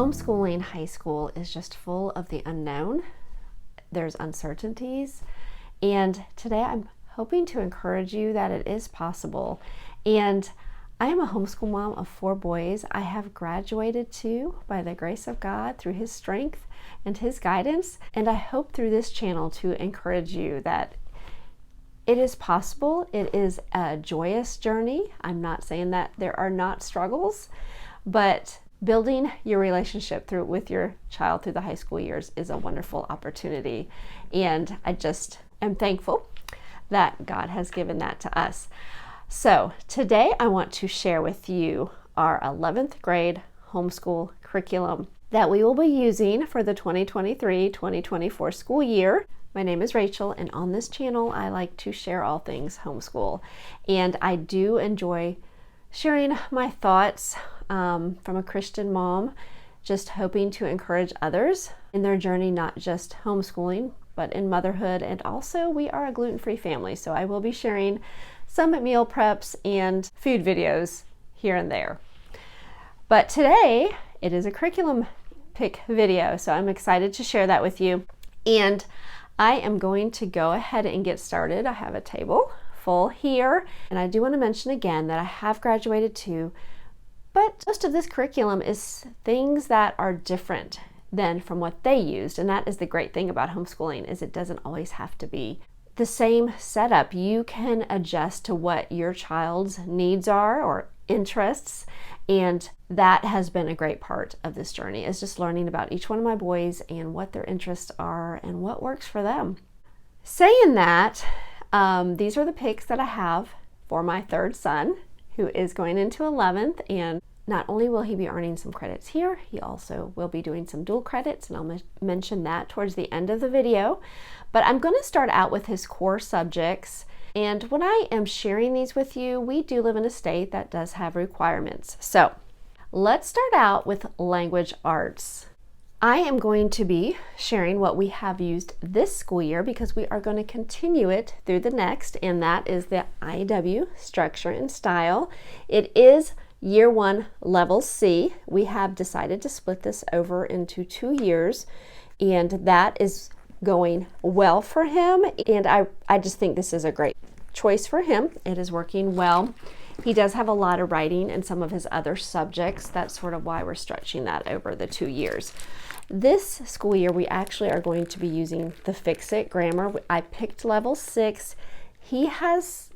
Homeschooling high school is just full of the unknown. There's uncertainties. And today I'm hoping to encourage you that it is possible. And I am a homeschool mom of 4 boys. I have graduated too by the grace of God through His strength and His guidance. And I hope through this channel to encourage you that it is possible. It is a joyous journey. I'm not saying that there are not struggles, but building your relationship with your child through the high school years is a wonderful opportunity. And I just am thankful that God has given that to us. So today I want to share with you our 11th grade homeschool curriculum that we will be using for the 2023-2024 school year. My name is Rachel, and on this channel I like to share all things homeschool. And I do enjoy sharing my thoughts from a Christian mom, just hoping to encourage others in their journey, not just homeschooling, but in motherhood. And also, we are a gluten-free family, so I will be sharing some meal preps and food videos here and there. But today, it is a curriculum pick video, so I'm excited to share that with you. And I am going to go ahead and get started. I have a table full here, and I do want to mention again that I have graduated too, but most of this curriculum is things that are different than from what they used. And that is the great thing about homeschooling, is it doesn't always have to be the same setup. You can adjust to what your child's needs are or interests. And that has been a great part of this journey, is just learning about each one of my boys and what their interests are and what works for them. Saying that, these are the picks that I have for my 3rd son, who is going into 11th, and not only will he be earning some credits here, he also will be doing some dual credits, and I'll mention that towards the end of the video. But I'm going to start out with his core subjects, and when I am sharing these with you, we do live in a state that does have requirements. So let's start out with language arts. I am going to be sharing what we have used this school year because we are going to continue it through the next, and that is the IW structure and style. It is year 1 level C. We have decided to split this over into 2 years, and that is going well for him, and I just think this is a great choice for him. It is working well. He does have a lot of writing in some of his other subjects. That's sort of why we're stretching that over the 2 years. This school year, we actually are going to be using the Fix-It grammar. I picked level 6. He has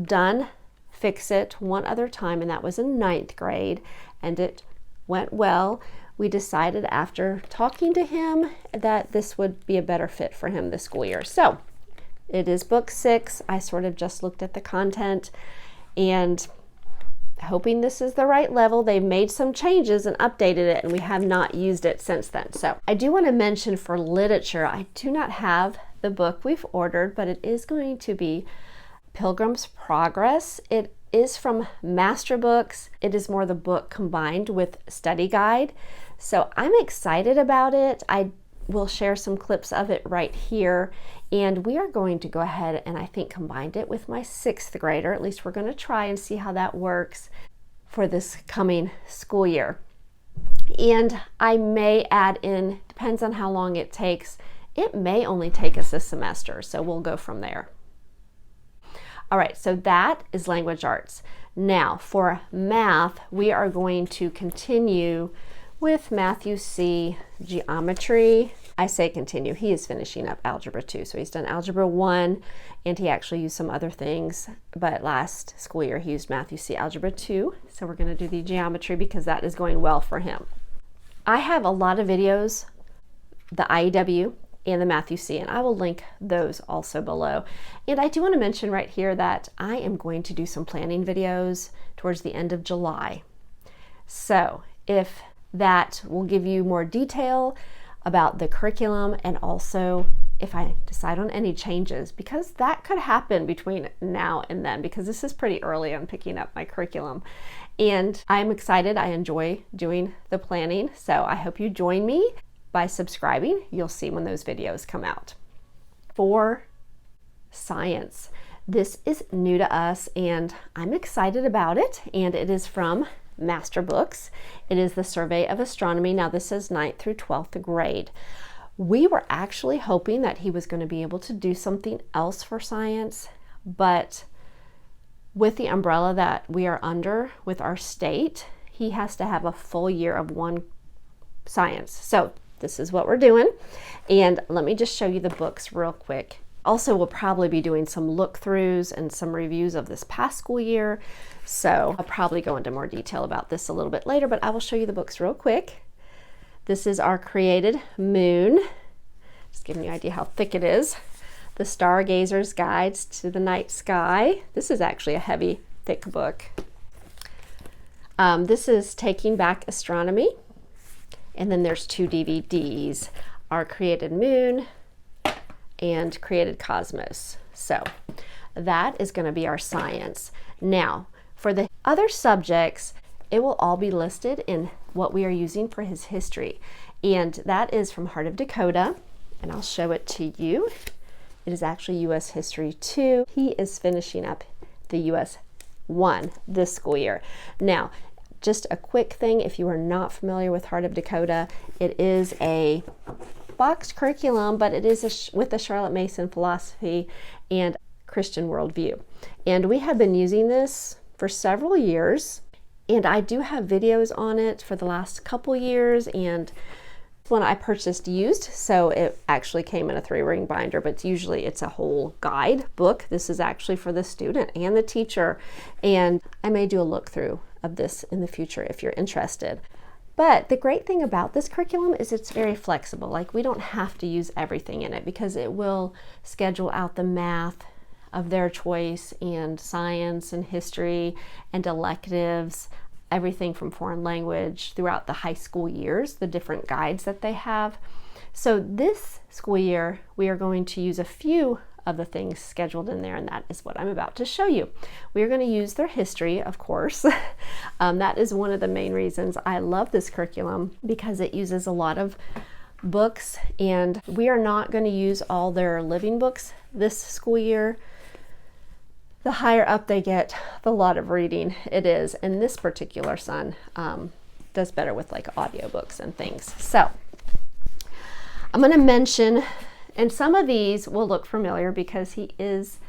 done Fix-It one other time, and that was in 9th grade, and it went well. We decided after talking to him that this would be a better fit for him this school year. So it is book 6. I sort of just looked at the content and hoping this is the right level. They've made some changes and updated it, and we have not used it since then. So I do want to mention for literature, I do not have the book we've ordered, but it is going to be Pilgrim's Progress. It is from Master Books. It is more the book combined with study guide. So I'm excited about it. I will share some clips of it right here. And we are going to go ahead and I think combined it with my 6th grader. At least we're going to try and see how that works for this coming school year. And I may add in, depends on how long it takes. It may only take us this semester, so we'll go from there. All right, so that is language arts. Now for math, we are going to continue with Matthew C. geometry. I say continue, he is finishing up algebra 2. So he's done algebra 1, and he actually used some other things, but last school year he used Matthew C. algebra 2. So we're gonna do the geometry because that is going well for him. I have a lot of videos, the IEW and the Matthew C, and I will link those also below. And I do want to mention right here that I am going to do some planning videos towards the end of July. So if that will give you more detail about the curriculum, and also if I decide on any changes, because that could happen between now and then, because this is pretty early on picking up my curriculum. And I'm excited. I enjoy doing the planning. So I hope you join me by subscribing. You'll see when those videos come out. For science, this is new to us and I'm excited about it, and it is from master books. It is the Survey of Astronomy. Now this is 9th through 12th grade. We were actually hoping that he was going to be able to do something else for science, but with the umbrella that we are under with our state, he has to have a full year of one science. So this is what we're doing. And let me just show you the books real quick. Also, we'll probably be doing some look-throughs and some reviews of this past school year. So I'll probably go into more detail about this a little bit later, but I will show you the books real quick. This is our Created Moon. Just giving you an idea how thick it is. The Stargazer's Guides to the Night Sky. This is actually a heavy, thick book. This is Taking Back Astronomy. And then there's 2 DVDs, our Created Moon and Created Cosmos. So that is going to be our science. Now, for the other subjects, it will all be listed in what we are using for his history. And that is from Heart of Dakota, and I'll show it to you. It is actually U.S. History 2. He is finishing up the U.S. 1 this school year. Now, just a quick thing, if you are not familiar with Heart of Dakota, it is a boxed curriculum, but it is with the Charlotte Mason philosophy and Christian worldview. And we have been using this for several years, and I do have videos on it for the last couple years, and one I purchased used, so it actually came in a 3-ring binder, but usually it's a whole guide book. This is actually for the student and the teacher, and I may do a look through of this in the future if you're interested. But the great thing about this curriculum is it's very flexible. Like, we don't have to use everything in it because it will schedule out the math of their choice and science and history and electives, everything from foreign language throughout the high school years, the different guides that they have. So this school year, we are going to use a few of the things scheduled in there, and that is what I'm about to show you. We are going to use their history, of course. That is one of the main reasons I love this curriculum, because it uses a lot of books, and we are not going to use all their living books this school year. The higher up they get, the lot of reading it is, and this particular son does better with like audiobooks and things. So I'm going to mention, and some of these will look familiar because he is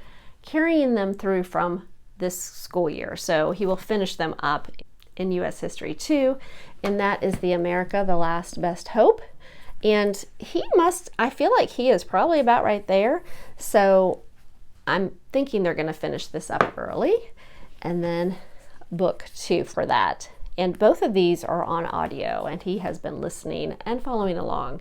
carrying them through from this school year. So he will finish them up in U.S. History 2, and that is the America, the Last Best Hope. And I feel like he is probably about right there. So I'm thinking they're going to finish this up early, and then book 2 for that. And both of these are on audio, and he has been listening and following along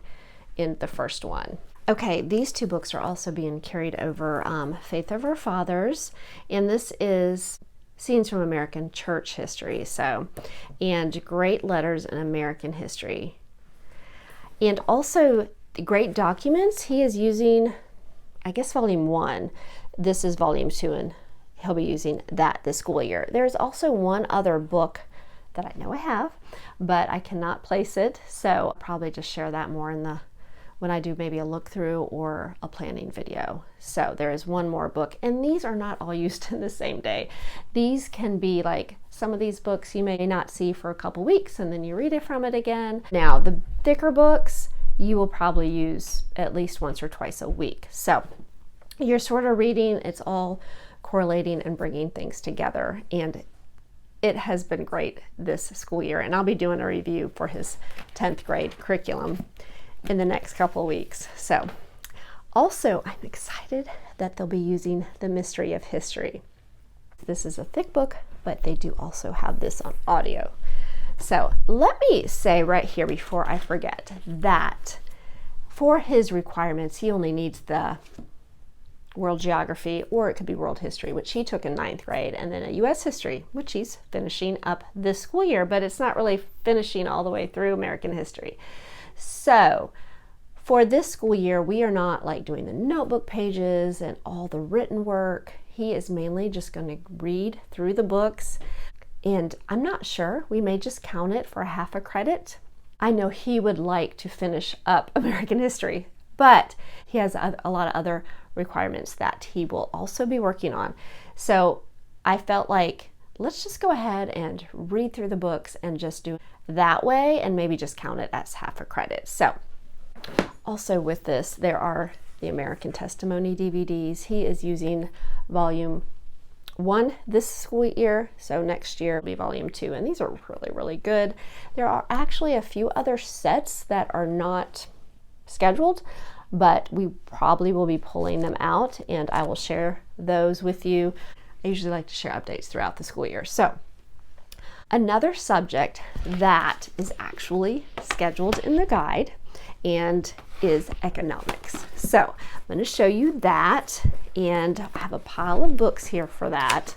in the first one. Okay, these 2 books are also being carried over, Faith of Our Fathers, and this is Scenes from American Church History, and Great Letters in American History. And also Great Documents, he is using, I guess, volume 1. This is volume 2, and he'll be using that this school year. There's also one other book that I know I have, but I cannot place it, so I'll probably just share that more when I do maybe a look through or a planning video. So there is one more book, and these are not all used in the same day. These can be like, some of these books you may not see for a couple weeks, and then you read it from it again. Now the thicker books, you will probably use at least once or twice a week. So you're sort of reading, it's all correlating and bringing things together, and it has been great this school year. And I'll be doing a review for his 10th grade curriculum in the next couple of weeks. So also, I'm excited that they'll be using The Mystery of History. This is a thick book, but they do also have this on audio. So let me say right here before I forget that for his requirements, he only needs the world geography, or it could be world history, which he took in 9th grade, and then a U.S. history, which he's finishing up this school year, but it's not really finishing all the way through American history. So for this school year, we are not like doing the notebook pages and all the written work. He is mainly just going to read through the books, and I'm not sure, we may just count it for half a credit. I know he would like to finish up American history, but he has a lot of other requirements that he will also be working on. So I felt like let's just go ahead and read through the books and just do that way and maybe just count it as half a credit. So also with this, there are the American Testimony DVDs. He is using volume 1 this school year, so next year will be volume 2, and these are really, really good. There are actually a few other sets that are not scheduled, but we probably will be pulling them out, and I will share those with you. I usually like to share updates throughout the school year. So another subject that is actually scheduled in the guide and is economics. So I'm going to show you that, and I have a pile of books here for that.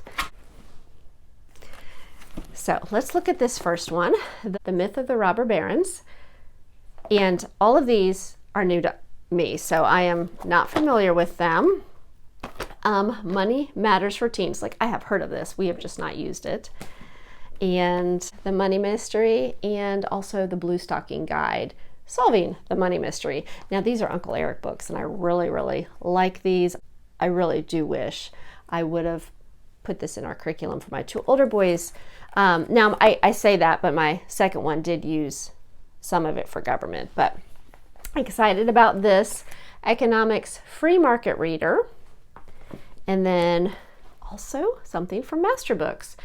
So let's look at this first one, The Myth of the Robber Barons. And all of these are new to me, so I am not familiar with them. Money Matters for Teens. Like, I have heard of this, we have just not used it. And The Money Mystery, and also The Blue Stocking Guide, Solving the Money Mystery. Now, these are Uncle Eric books, and I really, really like these. I really do wish I would have put this in our curriculum for my 2 older boys. Now, I say that, but my second one did use some of it for government. But I'm excited about this. Economics Free Market Reader. And then also something from Master Books.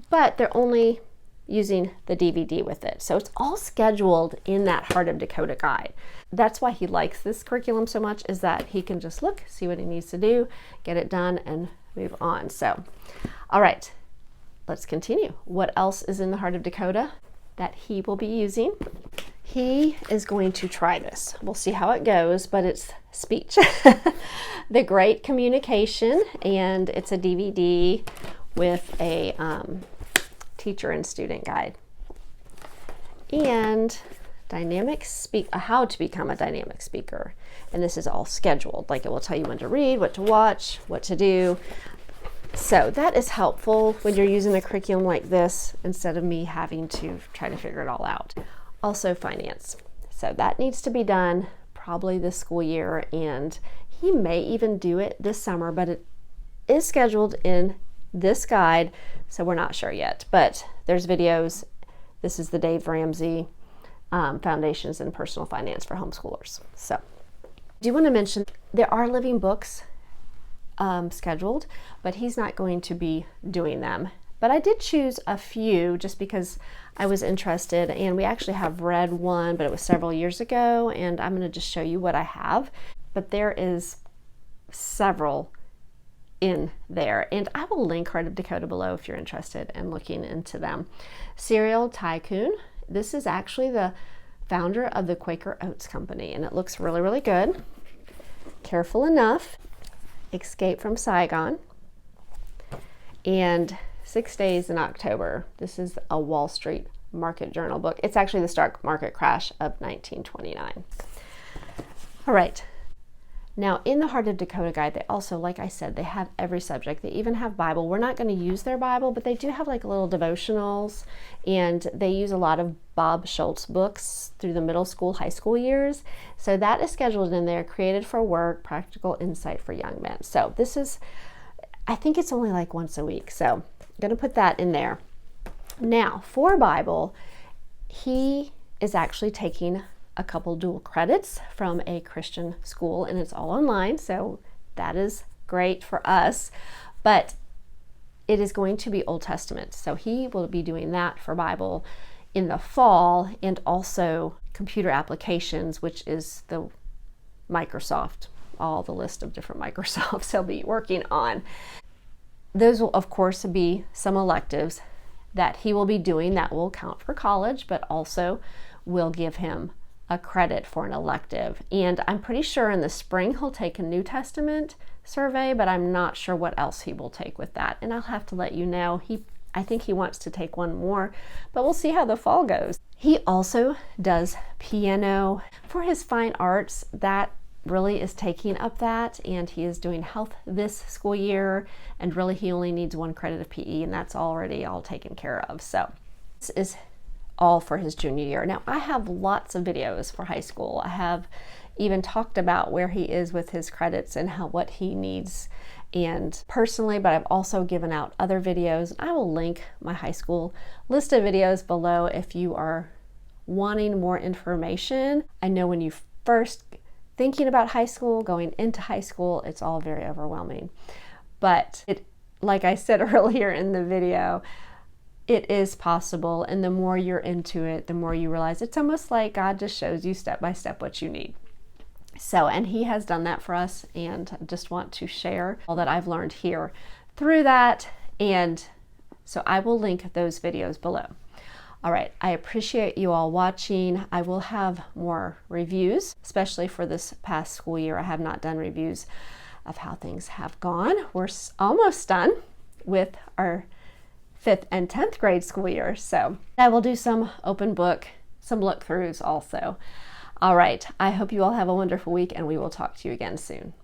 But they're only using the DVD with it. So it's all scheduled in that Heart of Dakota guide. That's why he likes this curriculum so much, is that he can just look, see what he needs to do, get it done, and move on. So, all right, let's continue. What else is in the Heart of Dakota that he will be using? He is going to try this. We'll see how it goes, but it's speech. The Great Communication, and it's a DVD with a teacher and student guide. And how to become a dynamic speaker. And this is all scheduled. Like, it will tell you when to read, what to watch, what to do. So that is helpful when you're using a curriculum like this, instead of me having to try to figure it all out. Also finance. So that needs to be done probably this school year, and he may even do it this summer, but it is scheduled in this guide, so we're not sure yet. But there's videos. This is the Dave Ramsey Foundations in Personal Finance for Homeschoolers. So I do want to mention there are living books scheduled, but he's not going to be doing them. But I did choose a few just because I was interested, and we actually have read one, but it was several years ago, and I'm going to just show you what I have. But there is several in there, and I will link Heart of Dakota below if you're interested in looking into them. Cereal Tycoon. This is actually the founder of the Quaker Oats Company, and it looks really, really good. Careful Enough. Escape from Saigon. And 6 Days in October. This is a Wall Street Market Journal book. It's actually the stock market crash of 1929. All right. Now, in the Heart of Dakota guide, they also, like I said, they have every subject. They even have Bible. We're not going to use their Bible, but they do have like little devotionals, and they use a lot of Bob Schultz books through the middle school, high school years. So that is scheduled in there, Created for Work, Practical Insight for Young Men. So this is, I think it's only like once a week. So I'm going to put that in there. Now, for Bible, he is actually taking a couple dual credits from a Christian school, and it's all online, so that is great for us. But it is going to be Old Testament, so he will be doing that for Bible in the fall, and also computer applications, which is the Microsoft, all the list of different Microsofts he'll be working on. Those will, of course, be some electives that he will be doing that will count for college, but also will give him a credit for an elective. And I'm pretty sure in the spring he'll take a New Testament survey, but I'm not sure what else he will take with that. And I'll have to let you know. I think he wants to take one more, but we'll see how the fall goes. He also does piano for his fine arts. That really is taking up that, and he is doing health this school year, and really he only needs 1 credit of PE, and that's already all taken care of. So this is all for his junior year. Now, I have lots of videos for high school. I have even talked about where he is with his credits and what he needs. and personally, but I've also given out other videos. I will link my high school list of videos below if you are wanting more information. I know when you first thinking about high school, going into high school, it's all very overwhelming. But like I said earlier in the video, it is possible. And the more you're into it, the more you realize it's almost like God just shows you step by step what you need. So, and He has done that for us, and I just want to share all that I've learned here through that. And so I will link those videos below. All right, I appreciate you all watching. I will have more reviews, especially for this past school year. I have not done reviews of how things have gone. We're almost done with our 5th and 10th grade school year. So I will do some open book, some look-throughs also. All right, I hope you all have a wonderful week, and we will talk to you again soon.